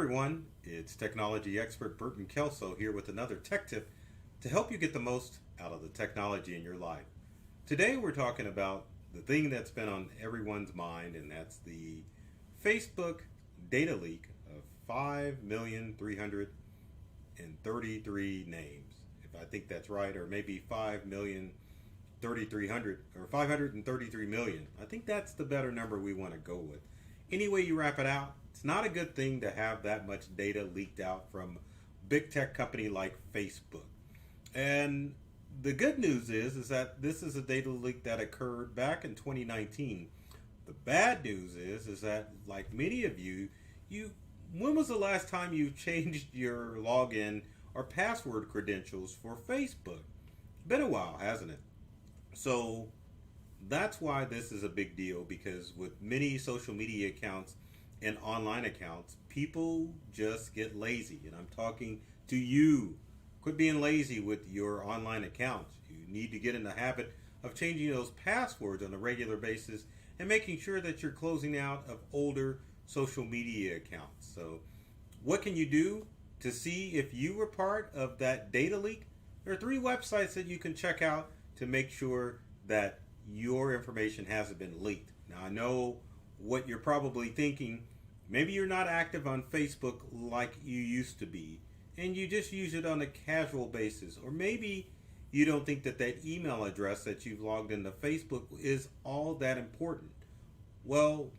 everyone, it's technology expert Burton Kelso here with another tech tip to help you get the most out of the technology in your life. Today we're talking about the thing that's been on everyone's mind, and that's the Facebook data leak of 5,333 names. If I think that's right, or maybe 5,333,000 or 533 million. I think that's the better number we want to go with. Any way you wrap it out, it's not a good thing to have that much data leaked out from a big tech company like Facebook. And the good news is that this is a data leak that occurred back in 2019. The bad news is that, like many of you, when was the last time you changed your login or password credentials for Facebook? Been a while, hasn't it? So that's why this is a big deal, because with many social media accounts and online accounts, people just get lazy. And I'm talking to you. Quit being lazy with your online accounts. You need to get in the habit of changing those passwords on a regular basis and making sure that you're closing out of older social media accounts. So what can you do to see if you were part of that data leak? There are 3 websites that you can check out to make sure that your information hasn't been leaked. Now, I know what you're probably thinking. Maybe you're not active on Facebook like you used to be, and you just use it on a casual basis. Or maybe you don't think that that email address that you've logged into Facebook is all that important. Well,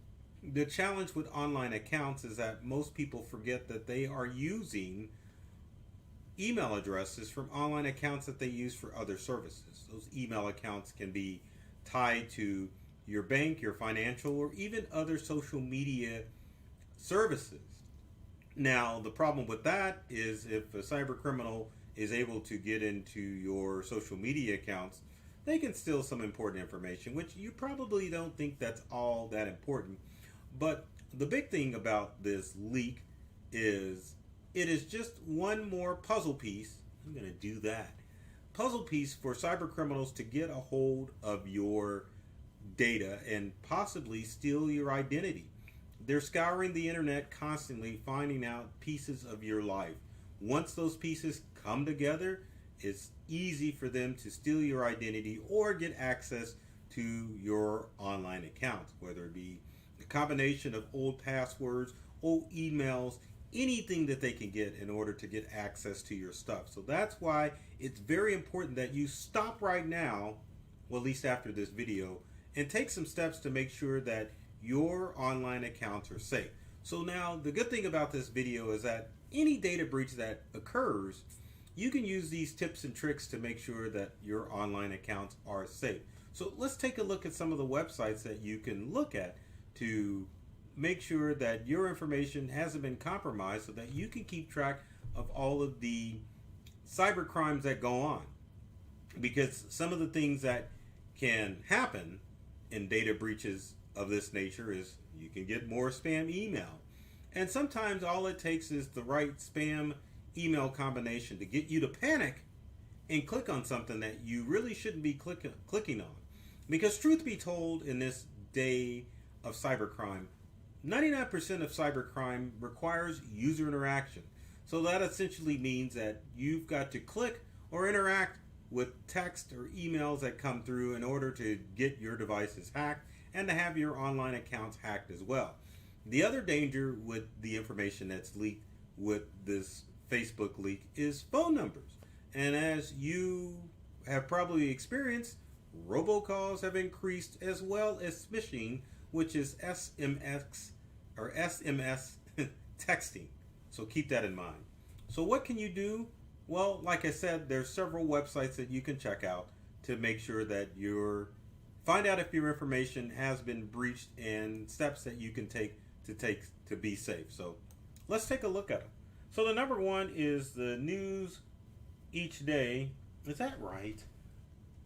the challenge with online accounts is that most people forget that they are using email addresses from online accounts that they use for other services. Those email accounts can be tied to your bank, your financial, or even other social media services. Now, the problem with that is if a cyber criminal is able to get into your social media accounts, they can steal some important information, which you probably don't think that's all that important. But the big thing about this leak is it is just one more puzzle piece. I'm going to do that. Puzzle piece for cyber criminals to get a hold of your data and possibly steal your identity. They're scouring the internet constantly, finding out pieces of your life. Once those pieces come together, it's easy for them to steal your identity or get access to your online accounts, whether it be a combination of old passwords, old emails, anything that they can get in order to get access to your stuff. So that's why it's very important that you stop right now, well, at least after this video, and take some steps to make sure that your online accounts are safe. So now the good thing about this video is that any data breach that occurs, you can use these tips and tricks to make sure that your online accounts are safe. So let's take a look at some of the websites that you can look at to make sure that your information hasn't been compromised, so that you can keep track of all of the cyber crimes that go on. Because some of the things that can happen in data breaches of this nature is you can get more spam email. And sometimes all it takes is the right spam email combination to get you to panic and click on something that you really shouldn't be clicking on. Because truth be told, in this day of cybercrime, 99% of cybercrime requires user interaction. So that essentially means that you've got to click or interact with text or emails that come through in order to get your devices hacked and to have your online accounts hacked as well. The other danger with the information that's leaked with this Facebook leak is phone numbers. And as you have probably experienced, robocalls have increased, as well as phishing, which is SMS texting. So keep that in mind. So what can you do? Well, like I said, there's several websites that you can check out to make sure that find out if your information has been breached and steps that you can take to be safe. So let's take a look at them. So the number one is the News Each Day. Is that right?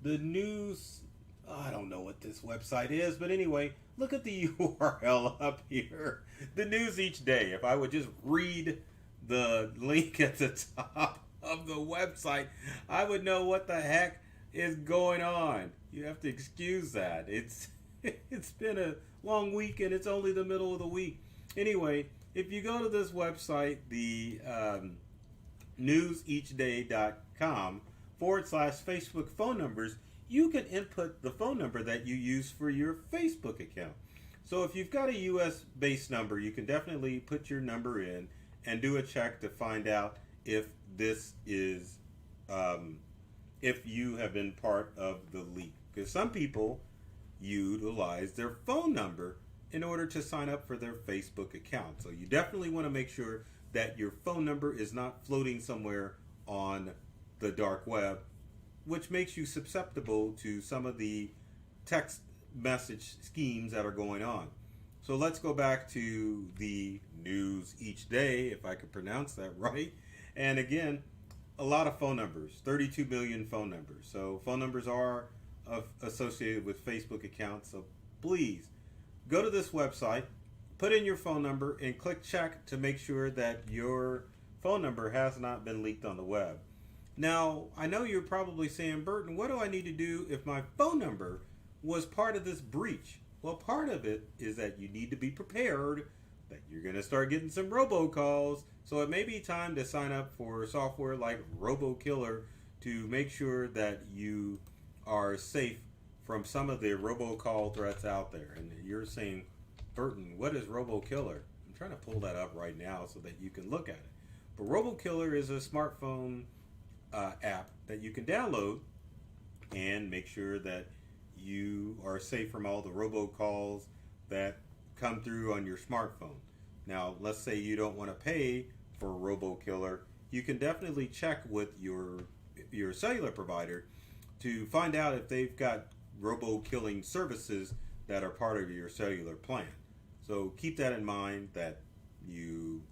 The News, I don't know what this website is, but anyway, look at the URL up here. The News Each Day. If I would just read the link at the top of the website, I would know what the heck is going on. You have to excuse that. It's been a long week and it's only the middle of the week. Anyway, if you go to this website, the newseachday.com/Facebook phone numbers, you can input the phone number that you use for your Facebook account. So if you've got a US based number, you can definitely put your number in and do a check to find out if this is if you have been part of the leak. Because some people utilize their phone number in order to sign up for their Facebook account. So you definitely want to make sure that your phone number is not floating somewhere on the dark web, which makes you susceptible to some of the text message schemes that are going on. So let's go back to the news each day, if I could pronounce that right. And again, a lot of phone numbers, 32 million phone numbers. So phone numbers are associated with Facebook accounts. So please go to this website, put in your phone number, and click check to make sure that your phone number has not been leaked on the web. Now, I know you're probably saying, Burton, what do I need to do if my phone number was part of this breach? Well, part of it is that you need to be prepared that you're going to start getting some robocalls. So it may be time to sign up for software like RoboKiller to make sure that you are safe from some of the robocall threats out there. And you're saying, Burton, what is RoboKiller? I'm trying to pull that up right now so that you can look at it. But RoboKiller is a smartphone app that you can download and make sure that you are safe from all the robocalls that come through on your smartphone. Now, let's say you don't want to pay for RoboKiller. You can definitely check with your cellular provider to find out if they've got robo-killing services that are part of your cellular plan. So keep that in mind that you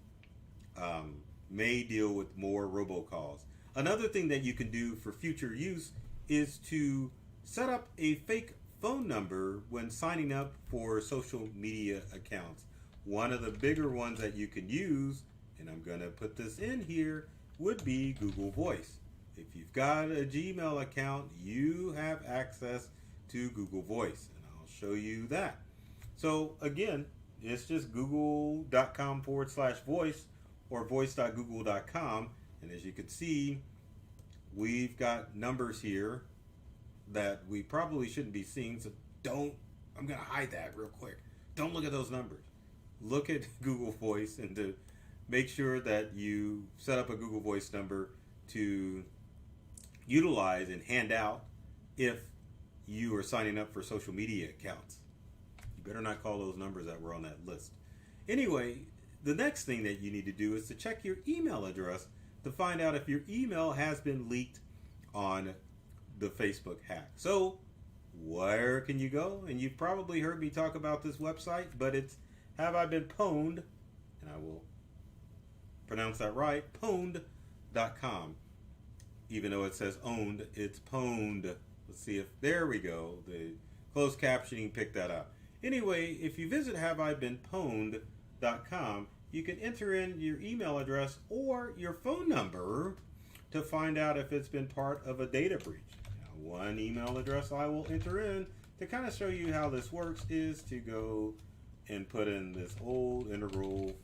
may deal with more robocalls. Another thing that you can do for future use is to set up a fake phone number when signing up for social media accounts. One of the bigger ones that you can use, and I'm going to put this in here, would be Google Voice. If you've got a Gmail account, you have access to Google Voice, and I'll show you that. So again, it's just google.com/voice or voice.google.com, and as you can see, we've got numbers here that we probably shouldn't be seeing, so I'm going to hide that real quick. Don't look at those numbers. Look at Google Voice and to make sure that you set up a Google Voice number to utilize and hand out if you are signing up for social media accounts. You better not call those numbers that were on that list. Anyway, the next thing that you need to do is to check your email address to find out if your email has been leaked on the Facebook hack. So where can you go? And you've probably heard me talk about this website, but it's Have I Been Pwned, and I will pronounce that right, pwned.com. Even though it says owned, it's pwned. Let's see if, there we go. The closed captioning picked that up. Anyway, if you visit haveibeenpwned.com, you can enter in your email address or your phone number to find out if it's been part of a data breach. Now, one email address I will enter in to kind of show you how this works is to go and put in this old integral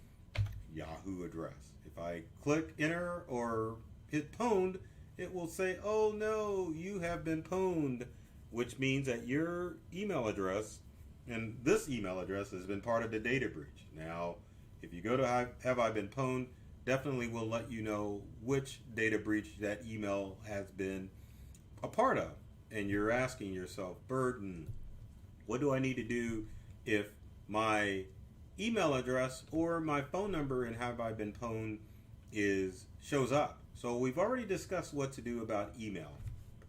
Yahoo address. If I click enter or hit pwned, it will say, oh no, you have been pwned, which means that your email address and this email address has been part of the data breach. Now, if you go to Have I Been Pwned, definitely will let you know which data breach that email has been a part of. And you're asking yourself, Burton, what do I need to do if my email address or my phone number in Have I Been Pwned shows up? So we've already discussed what to do about email.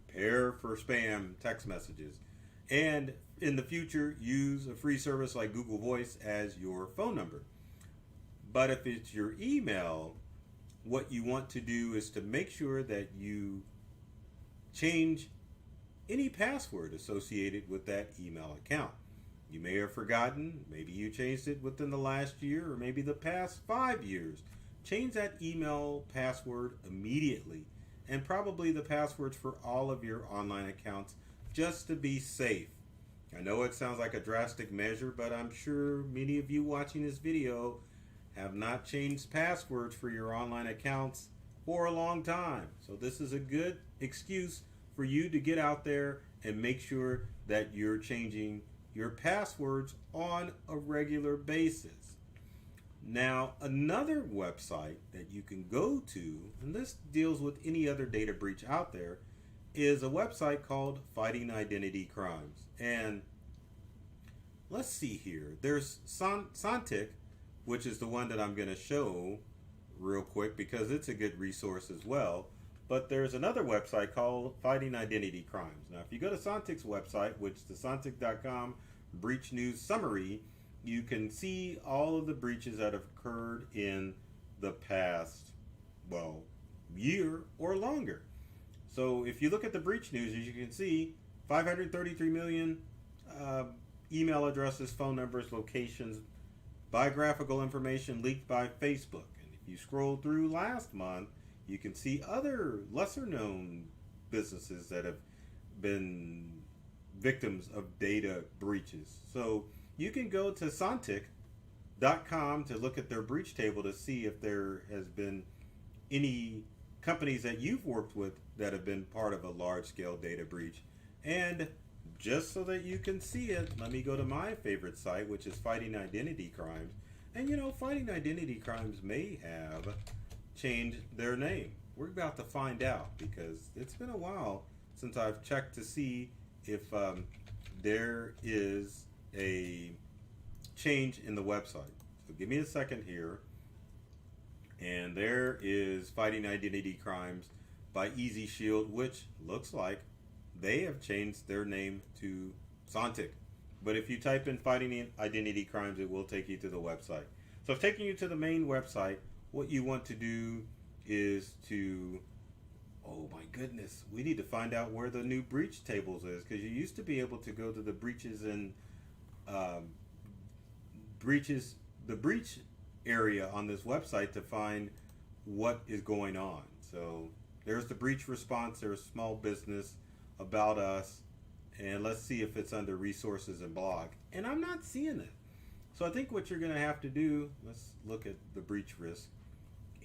Prepare for spam text messages. And in the future, use a free service like Google Voice as your phone number. But if it's your email, what you want to do is to make sure that you change any password associated with that email account. You may have forgotten, maybe you changed it within the last year or maybe the past 5 years. Change that email password immediately, and probably the passwords for all of your online accounts, just to be safe. I know it sounds like a drastic measure, but I'm sure many of you watching this video have not changed passwords for your online accounts for a long time. So this is a good excuse for you to get out there and make sure that you're changing your passwords on a regular basis. Now, another website that you can go to, and this deals with any other data breach out there, is a website called Fighting Identity Crimes. And let's see here. There's Sontiq, which is the one that I'm going to show real quick because it's a good resource as well. But there's another website called Fighting Identity Crimes. Now, if you go to Sontiq's website, which is the Sontiq.com Breach News Summary, you can see all of the breaches that have occurred in the past, well, year or longer. So if you look at the breach news, as you can see, 533 million email addresses, phone numbers, locations, biographical information leaked by Facebook. And if you scroll through last month, you can see other lesser known businesses that have been victims of data breaches. So you can go to Sontiq.com to look at their breach table to see if there has been any companies that you've worked with that have been part of a large-scale data breach. And just so that you can see it, let me go to my favorite site, which is Fighting Identity Crimes. And you know, Fighting Identity Crimes may have changed their name. We're about to find out because it's been a while since I've checked to see if there is a change in the website. So give me a second here. And there is Fighting Identity Crimes by Easy Shield, which looks like they have changed their name to Sontiq. But if you type in Fighting Identity Crimes, it will take you to the website. So if taking you to the main website, what you want to do is to, oh my goodness, we need to find out where the new breach tables is, because you used to be able to go to the breaches and the breach area on this website to find what is going on. So there's the breach response, there's small business, about us, and let's see if it's under resources and blog. And I'm not seeing it. So I think what you're going to have to do, let's look at the breach risk,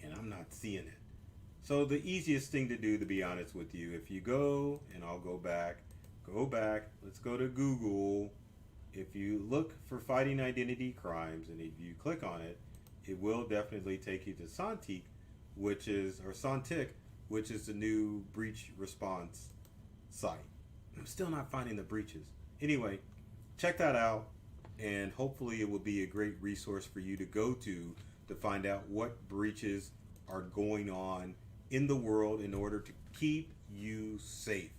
and I'm not seeing it. So the easiest thing to do, to be honest with you, if you go, and I'll go back, let's go to Google. If you look for Fighting Identity Crimes, and if you click on it, it will definitely take you to Sontiq, which is the new breach response site. I'm still not finding the breaches. Anyway, check that out, and hopefully it will be a great resource for you to go to find out what breaches are going on in the world in order to keep you safe.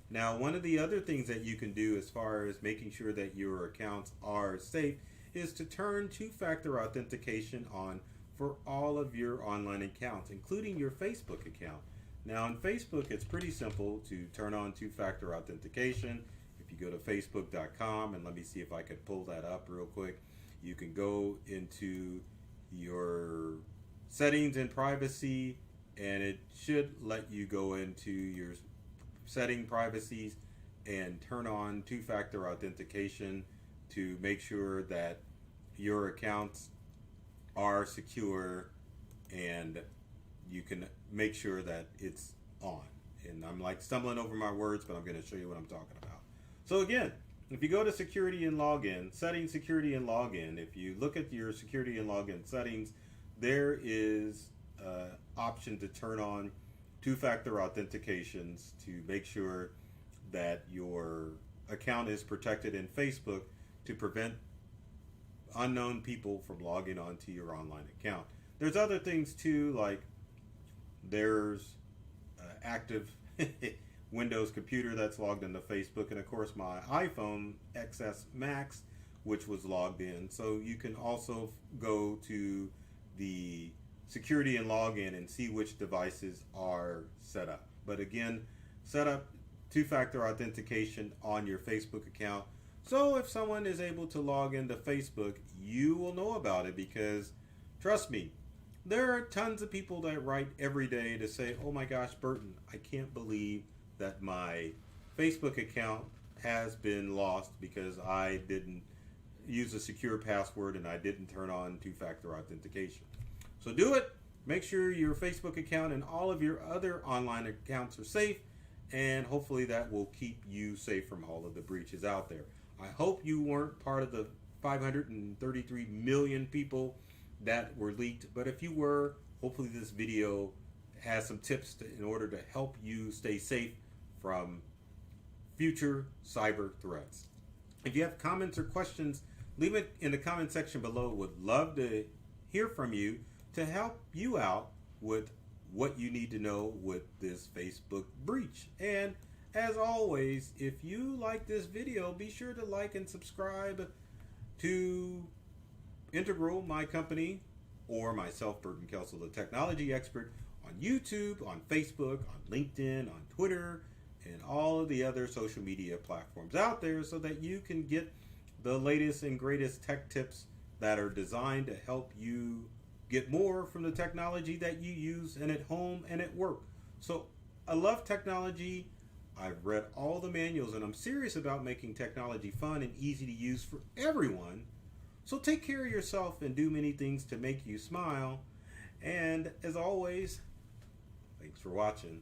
Now, one of the other things that you can do as far as making sure that your accounts are safe is to turn two-factor authentication on for all of your online accounts, including your Facebook account. Now, on Facebook, it's pretty simple to turn on two-factor authentication. If you go to facebook.com, and let me see if I could pull that up real quick, you can go into your settings and privacy, and it should let you go into your setting privacies and turn on two-factor authentication to make sure that your accounts are secure, and you can make sure that it's on. And I'm like stumbling over my words, but I'm going to show you what I'm talking about. So again, if you go to security and login, settings, security and login, if you look at your security and login settings, there is an option to turn on two-factor authentications to make sure that your account is protected in Facebook to prevent unknown people from logging onto your online account. There's other things too, like there's active Windows computer that's logged into Facebook, and of course my iPhone XS Max, which was logged in. So you can also go to the security and login and see which devices are set up. But again, set up two-factor authentication on your Facebook account. So if someone is able to log into Facebook, you will know about it, because trust me, there are tons of people that write every day to say, oh my gosh, Burton, I can't believe that my Facebook account has been lost because I didn't use a secure password and I didn't turn on two-factor authentication. So do it. Make sure your Facebook account and all of your other online accounts are safe, and hopefully that will keep you safe from all of the breaches out there. I hope you weren't part of the 533 million people that were leaked, but if you were, hopefully this video has some tips in order to help you stay safe from future cyber threats. If you have comments or questions, leave it in the comment section below. Would love to hear from you to help you out with what you need to know with this Facebook breach. And as always, if you like this video, be sure to like and subscribe to Integral, my company, or myself, Burton Kelso, the technology expert, on YouTube, on Facebook, on LinkedIn, on Twitter, and all of the other social media platforms out there, so that you can get the latest and greatest tech tips that are designed to help you get more from the technology that you use and at home and at work. So I love technology. I've read all the manuals, and I'm serious about making technology fun and easy to use for everyone. So take care of yourself and do many things to make you smile. And as always, thanks for watching.